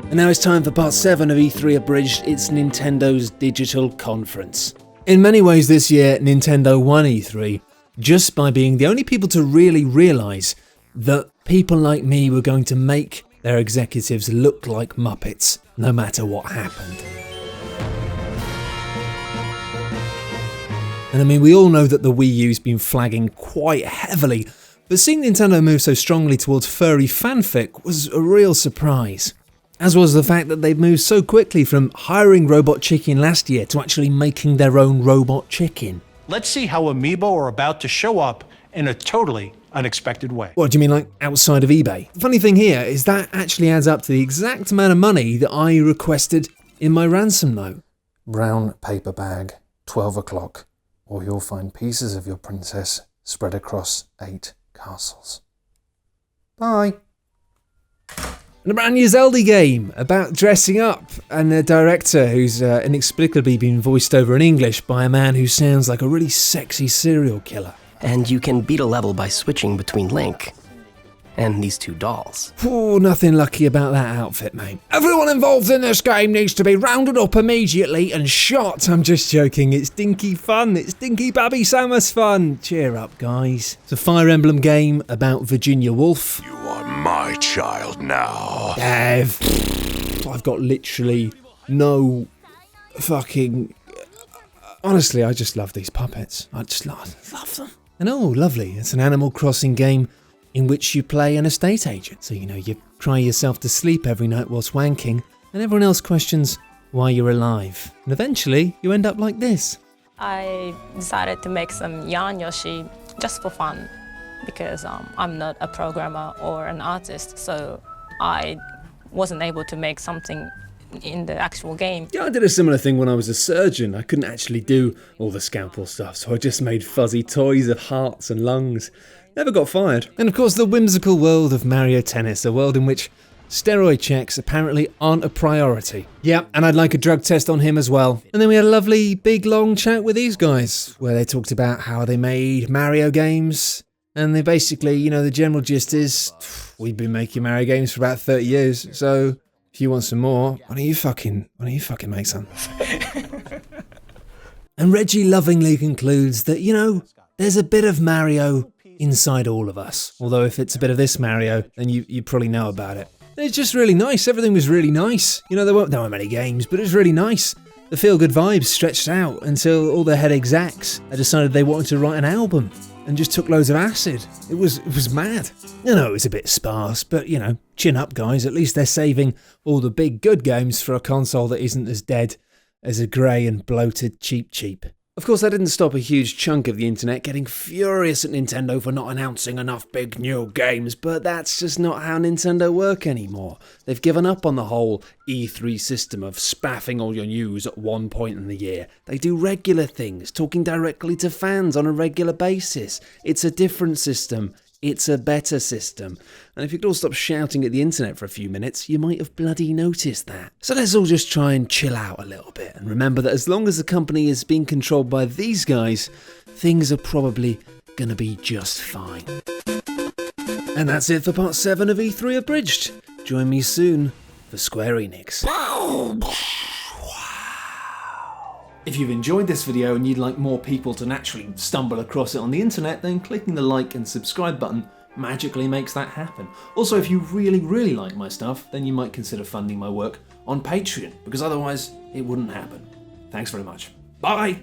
And now it's time for part 7 of E3 Abridged. It's Nintendo's digital conference. In many ways this year, Nintendo won E3 just by being the only people to really realise that people like me were going to make their executives look like Muppets, no matter what happened. And I mean, we all know that the Wii U's been flagging quite heavily, but seeing Nintendo move so strongly towards furry fanfic was a real surprise. As was the fact that they've moved so quickly from hiring Robot Chicken last year to actually making their own Robot Chicken. Let's see how Amiibo are about to show up in a totally unexpected way. What, do you mean like outside of eBay? The funny thing here is that actually adds up to the exact amount of money that I requested in my ransom note. Brown paper bag, 12 o'clock, or you'll find pieces of your princess spread across 8 castles. Bye. And a brand new Zelda game about dressing up, and a director who's inexplicably been voiced over in English by a man who sounds like a really sexy serial killer. And you can beat a level by switching between Link and these 2 dolls. Oh, nothing lucky about that outfit, mate. Everyone involved in this game needs to be rounded up immediately and shot. I'm just joking, it's dinky fun. It's dinky Babby Samus fun. Cheer up, guys. It's a Fire Emblem game about Virginia Woolf. You are my child now. I've got literally no fucking... Honestly, I just love these puppets. I just love them. And oh, lovely. It's an Animal Crossing game in which you play an estate agent. So, you cry yourself to sleep every night whilst wanking, and everyone else questions why you're alive. And eventually, you end up like this. I decided to make some yarn Yoshi just for fun, because I'm not a programmer or an artist, so I wasn't able to make something in the actual game. Yeah, I did a similar thing when I was a surgeon. I couldn't actually do all the scalpel stuff, so I just made fuzzy toys of hearts and lungs. Never got fired. And of course the whimsical world of Mario Tennis, a world in which steroid checks apparently aren't a priority. Yeah, and I'd like a drug test on him as well. And then we had a lovely big long chat with these guys, where they talked about how they made Mario games. And they basically, the general gist is, we've been making Mario games for about 30 years, so if you want some more, why don't you fucking make some? And Reggie lovingly concludes that, there's a bit of Mario inside all of us. Although if it's a bit of this Mario, then you probably know about it. And it's just really nice. Everything was really nice. There weren't many games, but it was really nice. The feel-good vibes stretched out until all the head execs decided they wanted to write an album and just took loads of acid. It was mad. It was a bit sparse, but chin up, guys. At least they're saving all the big good games for a console that isn't as dead as a grey and bloated cheap. Of course, that didn't stop a huge chunk of the internet getting furious at Nintendo for not announcing enough big new games, but that's just not how Nintendo work anymore. They've given up on the whole E3 system of spaffing all your news at one point in the year. They do regular things, talking directly to fans on a regular basis. It's a different system. It's a better system. And if you could all stop shouting at the internet for a few minutes, you might have bloody noticed that. So let's all just try and chill out a little bit and remember that as long as the company is being controlled by these guys, things are probably gonna be just fine. And that's it for part 7 of E3 Abridged. Join me soon for Square Enix. If you've enjoyed this video and you'd like more people to naturally stumble across it on the internet, then clicking the like and subscribe button magically makes that happen. Also, if you really like my stuff, then you might consider funding my work on Patreon, because otherwise it wouldn't happen. Thanks very much. Bye!